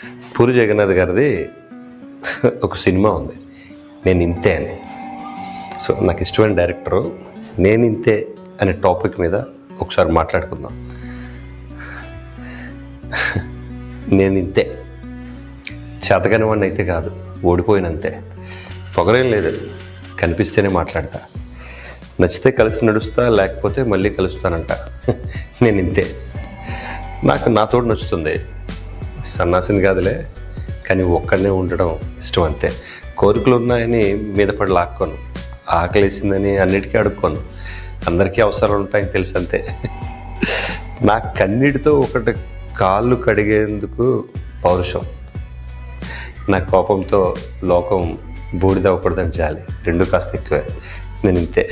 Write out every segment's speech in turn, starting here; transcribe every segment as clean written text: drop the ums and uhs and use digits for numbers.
పూరి జగన్నాథ్ గారిది ఒక సినిమా ఉంది, నేను ఇంతే అని. సో నాకు ఇష్టమైన డైరెక్టరు నేను ఇంతే అనే టాపిక్ మీద ఒకసారి మాట్లాడుకుందాం. నేను ఇంతే, చేతగాని వాడిని అయితే కాదు, ఓడిపోయినంతే. పొగరేం లేదు, కనిపిస్తేనే మాట్లాడతా. నచ్చితే కలిసి నడుస్తా, లేకపోతే మళ్ళీ కలుస్తానంట. నేను ఇంతే. నాకు నాతోడు నచ్చుతుంది, సన్నాసిని కాదులే, కానీ ఒక్కడనే ఉండడం ఇష్టం అంతే. కోరికలు ఉన్నాయని మీద పడి లాక్కోను, ఆకలేసిందని అన్నిటికీ అడుక్కోను, అందరికీ అవసరాలు ఉంటాయని తెలుసు అంతే. నా కన్నీటితో ఒకటి కాళ్ళు కడిగేందుకు పౌరుషం, నా కోపంతో లోకం బూడిదవ్వకూడదని జాలి, రెండు కాస్త ఎక్కువే. నేను ఇంతే.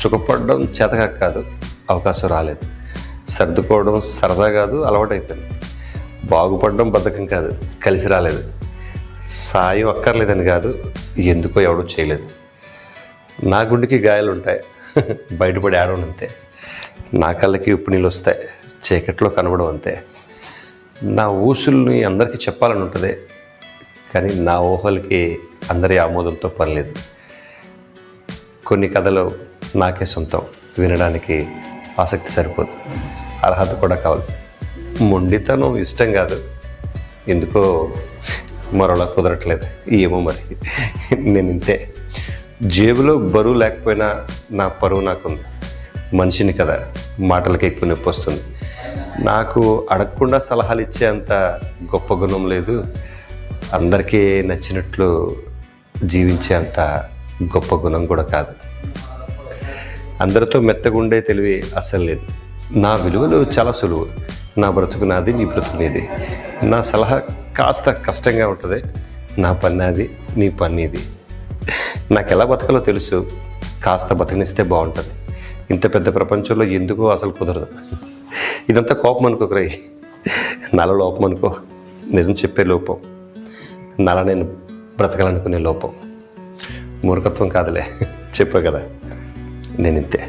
సుఖపడడం చేతగా కాదు, అవకాశం రాలేదు. సర్దుకోవడం సరదా కాదు, అలవాటైపోయింది. బాగుపడడం బద్ధకం కాదు, కలిసి రాలేదు. సాయం అక్కర్లేదని కాదు, ఎందుకో ఎవడూ చేయలేదు. నా గుండెకి గాయాలు ఉంటాయి, బయటపడి ఆడడం అంతే. నా కళ్ళకి ఉప్పు నీళ్ళు వస్తాయి, చీకట్లో కనబడం అంతే. నా ఊసుల్ని అందరికీ చెప్పాలని ఉంటుంది, కానీ నా ఊహలకి అందరి ఆమోదంతో పనిలేదు. కొన్ని కథలు నాకే సొంతం, వినడానికి ఆసక్తి సరిపోదు, అర్హత కూడా కావాలి. మొండితనం ఇష్టం కాదు, ఎందుకో మరోలా కుదరట్లేదు, ఏమో మరి. నేను ఇంతే. జేబులో బరువు లేకపోయినా నా పరువు నాకుంది. మనిషిని కదా, మాటలకి ఎక్కువ నొప్పి వస్తుంది. నాకు అడగకుండా సలహాలు ఇచ్చే అంత గొప్ప గుణం లేదు, అందరికీ నచ్చినట్లు జీవించే అంత గొప్ప గుణం కూడా కాదు. అందరితో మెత్తగుండే తెలివి అస్సలు లేదు. నా విలువలు చాలా సులువు, నా బ్రతుకు నాది, నీ బ్రతుకు నీది. నా సలహా కాస్త కష్టంగా ఉంటుంది, నా పని నాది, నీ పని నీది. నాకు ఎలా బతకాలో తెలుసు, కాస్త బతకనిస్తే బాగుంటుంది. ఇంత పెద్ద ప్రపంచంలో ఎందుకో అసలు కుదరదు. ఇదంతా కోపం అనుకోకరై, నాలో లోపం అనుకో, నిజం చెప్పే లోపం, నాలా నేను బ్రతకాలనుకునే లోపం. మూర్ఖత్వం కాదులే, చెప్పా కదా, నేను ఇంతే.